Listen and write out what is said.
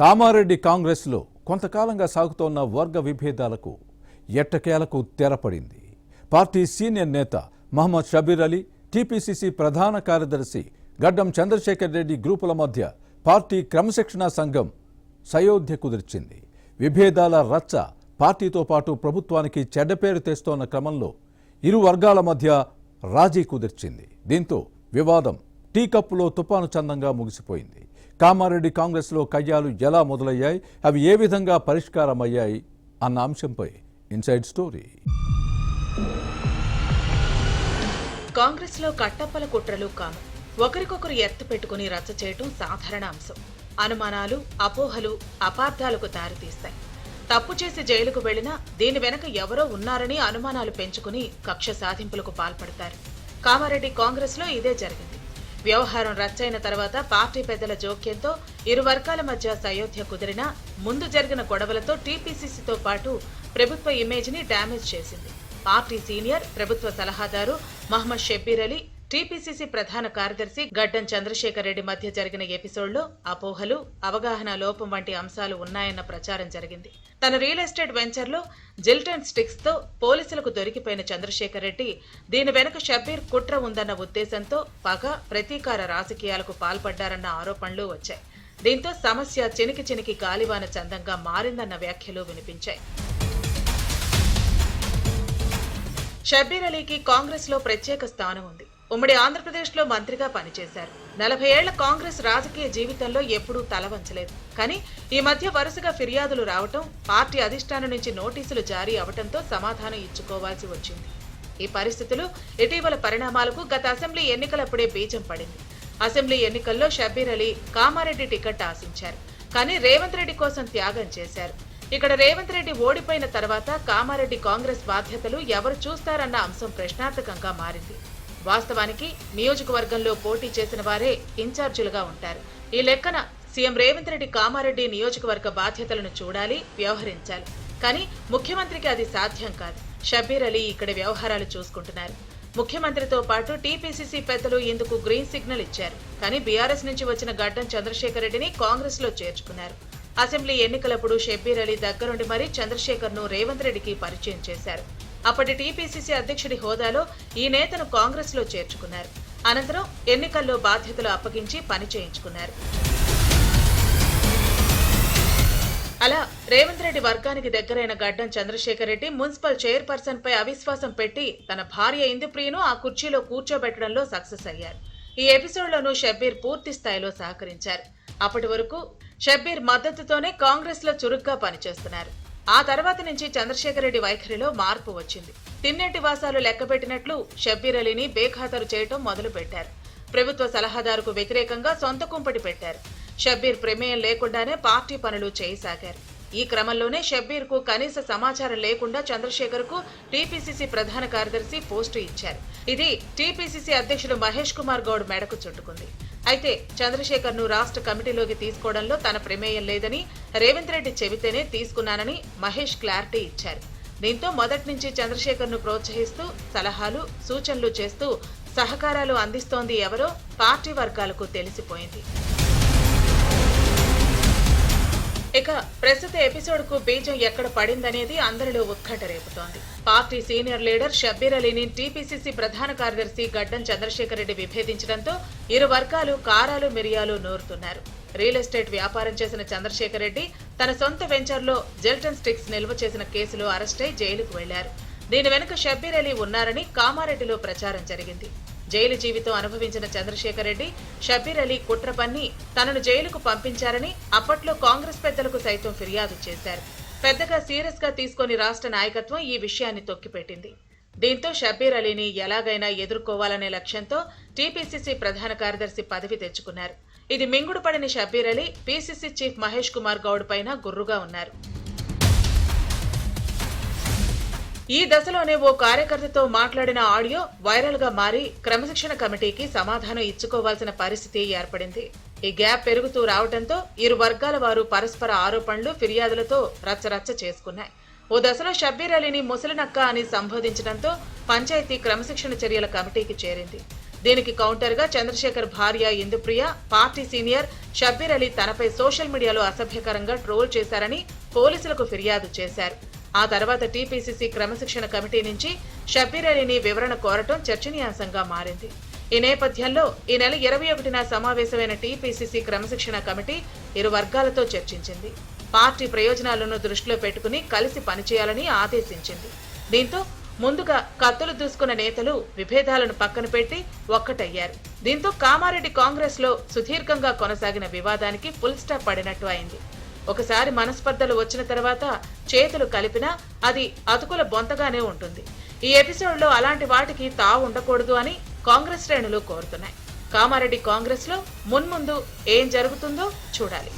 కామారెడ్డి కాంగ్రెస్లో కొంతకాలంగా సాగుతోన్న వర్గ విభేదాలకు ఎట్టకేలకు తెరపడింది. పార్టీ సీనియర్ నేత మహమ్మద్ షబీర్ అలీ, టీపీసీసీ ప్రధాన కార్యదర్శి గడ్డం చంద్రశేఖర్ రెడ్డి గ్రూపుల మధ్య పార్టీ క్రమశిక్షణా సంఘం సయోధ్య కుదిర్చింది. విభేదాల రచ్చ పార్టీతో పాటు ప్రభుత్వానికి చెడ్డపేరు తెస్తోన్న క్రమంలో ఇరు వర్గాల మధ్య రాజీ కుదిర్చింది. దీంతో వివాదం టీ కప్పులో తుపాను చందంగా ముగిసిపోయింది. కామారెడ్డి కాంగ్రెస్లో కయ్యాలు ఎలా మొదలయ్యాయి, అవి ఏ విధంగా పరిష్కారమయ్యాయి అన్న అంశంపై ఇన్సైడ్ స్టోరీ. కాంగ్రెస్లో కట్టప్పల కుట్రలు కాము. ఒకరికొకరు ఎత్తు పెట్టుకుని రచ్చ చేయటం సాధారణ అంశం. అనుమానాలు, అపోహలు, అపార్థాలకు దారితీస్తాయి. తప్పు చేసి జైలుకు వెళ్లినా దీని వెనక ఎవరో ఉన్నారని అనుమానాలు పెంచుకుని కక్ష సాధింపులకు పాల్పడతారు. కామారెడ్డి కాంగ్రెస్లో ఇదే జరిగింది. వ్యవహారం రచ్చైన తర్వాత పార్టీ పెద్దల జోక్యంతో ఇరు వర్గాల మధ్య సయోధ్య కుదిరినా ముందు జరిగిన గొడవలతో టీపీసీసీతో పాటు ప్రభుత్వ ఇమేజ్ ని డ్యామేజ్ చేసింది. పార్టీ సీనియర్ ప్రభుత్వ సలహాదారు మహమ్మద్ షబీర్ అలీ, టీపీసీసీ ప్రధాన కార్యదర్శి గడ్డం చంద్రశేఖర్ రెడ్డి మధ్య జరిగిన ఎపిసోడ్లో అపోహలు, అవగాహన లోపం వంటి అంశాలు ఉన్నాయన్న ప్రచారం జరిగింది. తన రియల్ ఎస్టేట్ వెంచర్లో జిల్టన్ స్టిక్స్ తో పోలీసులకు దొరికిపోయిన చంద్రశేఖర్ రెడ్డి దీని వెనుక షబీర్ కుట్ర ఉందన్న ఉద్దేశంతో పగ, ప్రతీకార రాజకీయాలకు పాల్పడ్డారన్న ఆరోపణలు వచ్చాయి. దీంతో సమస్య చినికి చినికి గాలివాన చందంగా మారిందన్న వ్యాఖ్యలు వినిపించాయి. షబీర్ అలీకి కాంగ్రెస్ లో ప్రత్యేక స్థానం ఉంది. ఉమ్మడి ఆంధ్రప్రదేశ్లో మంత్రిగా పనిచేశారు. 40 ఏళ్ల కాంగ్రెస్ రాజకీయ జీవితంలో ఎప్పుడూ తలవంచలేదు. కానీ ఈ మధ్య వరుసగా ఫిర్యాదులు రావటం, పార్టీ అధిష్టానం నుంచి నోటీసులు జారీ అవటంతో సమాధానం ఇచ్చుకోవాల్సి వచ్చింది. ఈ పరిస్థితులు, ఇటీవల పరిణామాలకు గత అసెంబ్లీ ఎన్నికలప్పుడే బీజం పడింది. అసెంబ్లీ ఎన్నికల్లో షబీర్ అలీ కామారెడ్డి టికెట్ ఆశించారు. కానీ రేవంత్ రెడ్డి కోసం త్యాగం చేశారు. ఇక్కడ రేవంత్ రెడ్డి ఓడిపోయిన తర్వాత కామారెడ్డి కాంగ్రెస్ బాధ్యతలు ఎవరు చూస్తారన్న అంశం ప్రశ్నార్థకంగా మారింది. వాస్తవానికి నియోజకవర్గంలో పోటీ చేసిన వారే ఇన్ఛార్జీలుగా ఉంటారు. ఈ లెక్కన సీఎం రేవంత్ రెడ్డి కామారెడ్డి నియోజకవర్గ బాధ్యతలను చూడాలి, వ్యవహరించాలి. కానీ ముఖ్యమంత్రికి అది సాధ్యం కాదు. షబీర్ అలీ ఇక్కడ వ్యవహారాలు చూసుకుంటున్నారు. ముఖ్యమంత్రితో పాటు టీపీసీసీ పెద్దలు ఇందుకు గ్రీన్ సిగ్నల్ ఇచ్చారు. కానీ బీఆర్ఎస్ నుంచి వచ్చిన గడ్డం చంద్రశేఖర్ రెడ్డిని కాంగ్రెస్ లో చేర్చుకున్నారు. అసెంబ్లీ ఎన్నికలప్పుడు షబీర్ అలీ దగ్గరుండి మరీ చంద్రశేఖర్ ను రేవంత్ రెడ్డికి పరిచయం చేశారు. అప్పటి టీపీసీసీ అధ్యక్షుడి హోదాలో ఈ నేతను కాంగ్రెస్ లో చేర్చుకున్నారు. అనంతరం ఎన్నికల్లో బాధ్యతలు అప్పగించి పని చేయించుకున్నారు. అలా రేవంత్ రెడ్డి వర్గానికి దగ్గరైన గడ్డం చంద్రశేఖర్ రెడ్డి మున్సిపల్ చైర్పర్సన్ పై అవిశ్వాసం పెట్టి తన భార్య ఇందుప్రియను ఆ కుర్చీలో కూర్చోబెట్టడంలో సక్సెస్ అయ్యారు. ఈ ఎపిసోడ్లోనూ షబీర్ పూర్తి స్థాయిలో సహకరించారు. అప్పటి వరకు షబీర్ మద్దతుతోనే కాంగ్రెస్ లో చురుగ్గా పనిచేస్తున్నారు. ఆ తర్వాత నుంచి చంద్రశేఖర్ రెడ్డి వైఖరిలో మార్పు వచ్చింది. తిన్నేటి వాసాలు లెక్కపెట్టినట్లు షబీర్ అలీని బేఖాతరు చేయటం మొదలు పెట్టారు. ప్రభుత్వ సలహాదారుకు వ్యతిరేకంగా సొంత కుంపటి పెట్టారు. షబీర్ ప్రమేయం లేకుండానే పార్టీ పనులు చేయసాగారు. ఈ క్రమంలోనే షబీర్ కు కనీస సమాచారం లేకుండా చంద్రశేఖర్ కు టీపీసీసీ ప్రధాన కార్యదర్శి పోస్టు ఇచ్చారు. ఇది టీపీసీసీ అధ్యక్షుడు మహేష్ కుమార్ గౌడ్ మెడకు చుట్టుకుంది. అయితే చంద్రశేఖర్ ను రాష్ట్ర కమిటీలోకి తీసుకోవడంలో తన ప్రమేయం లేదని రేవంత్ రెడ్డి చెబితేనే తీసుకున్నానని మహేష్ క్లారిటీ ఇచ్చారు. దీంతో మొదటి నుంచి చంద్రశేఖర్ ను ప్రోత్సహిస్తూ సలహాలు, సూచనలు చేస్తూ సహకారాలు అందిస్తోంది ఎవరో పార్టీ వర్గాలకు తెలిసిపోయింది. ఇక ప్రస్తుత ఎపిసోడ్ కు బీజం ఎక్కడ పడిందనేది అందరిలో ఉత్కంఠ రేపుతోంది. పార్టీ సీనియర్ లీడర్ షబీర్ అలీని టీపీసీసీ ప్రధాన కార్యదర్శి గడ్డం చంద్రశేఖర్ రెడ్డి విభేదించడంతో ఇరు వర్గాలు కారాలు మిరియాలు నూరుతున్నారు. రియల్ ఎస్టేట్ వ్యాపారం చేసిన చంద్రశేఖర్ రెడ్డి తన సొంత వెంచర్లో జిల్టన్ స్టిక్స్ నిల్వ చేసిన కేసులో అరెస్టై జైలుకు వెళ్లారు. దీని వెనుక షబీర్ అలీ ఉన్నారని కామారెడ్డిలో ప్రచారం జరిగింది. జైలు జీవితం అనుభవించిన చంద్రశేఖర్ రెడ్డి షబీర్ అలీ కుట్ర పన్ని తనను జైలుకు పంపించారని అప్పట్లో కాంగ్రెస్ పెద్దలకు సైతం ఫిర్యాదు చేశారు. పెద్దగా సీరియస్ గా తీసుకొని రాష్ట్ర నాయకత్వం ఈ విషయాన్ని తొక్కిపెట్టింది. దీంతో షబీర్ అలీని ఎలాగైనా ఎదుర్కోవాలనే లక్ష్యంతో టీపీసీసీ ప్రధాన కార్యదర్శి పదవి తెచ్చుకున్నారు. ఇది మింగుడు పడిన షబీర్ అలీ పీసీసీ చీఫ్ మహేష్ కుమార్ గౌడ్ పైన గుర్రుగా ఉన్నారు. ఈ దశలోనే ఓ కార్యకర్తతో మాట్లాడిన ఆడియో వైరల్ గా మారి క్రమశిక్షణ కమిటీకి సమాధానం ఇచ్చుకోవాల్సిన పరిస్థితి ఏర్పడింది. ఈ గ్యాప్ పెరుగుతూ రావడంతో ఇరు వర్గాల వారు పరస్పర ఆరోపణలు, ఫిర్యాదులతో రచ్చరచ్చ చేసుకున్నాయి. ఓ దశలో షబీర్ అలీని ముసలినక్క అని సంబోధించడంతో పంచాయతీ క్రమశిక్షణ చర్యల కమిటీకి చేరింది. దీనికి కౌంటర్ గా చంద్రశేఖర్ భార్య ఇందుప్రియ, పార్టీ సీనియర్ షబ్బీర్ అలీ తనపై సోషల్ మీడియాలో అసభ్యకరంగా ట్రోల్ చేశారని పోలీసులకు ఫిర్యాదు చేశారు. ఆ తర్వాత టీపీసీసీ క్రమశిక్షణ కమిటీ నుంచి షబ్బీర్ అలీని వివరణ కోరటం చర్చనీయాంశంగా మారింది. ఈ నేపథ్యంలో ఈ నెల 21న సమావేశమైన టీపీసీసీ క్రమశిక్షణ కమిటీ ఇరు వర్గాలతో చర్చించింది. పార్టీ ప్రయోజనాలను దృష్టిలో పెట్టుకుని కలిసి పనిచేయాలని ఆదేశించింది. దీంతో ముందుగా కత్తులు దూసుకున్న నేతలు విభేదాలను పక్కన పెట్టి ఒక్కటయ్యారు. దీంతో కామారెడ్డి కాంగ్రెస్ లో సుదీర్ఘంగా కొనసాగిన వివాదానికి ఫుల్ స్టాప్ పడినట్టు అయింది. ఒకసారి మనస్పర్ధలు వచ్చిన తర్వాత చేతులు కలిపినా అది అతుకుల బొంతగానే ఉంటుంది. ఈ ఎపిసోడ్ లో అలాంటి వాటికి తావు ఉండకూడదు అని కాంగ్రెస్ శ్రేణులు కోరుతున్నాయి. కామారెడ్డి కాంగ్రెస్ లో మున్ముందు ఏం జరుగుతుందో చూడాలి.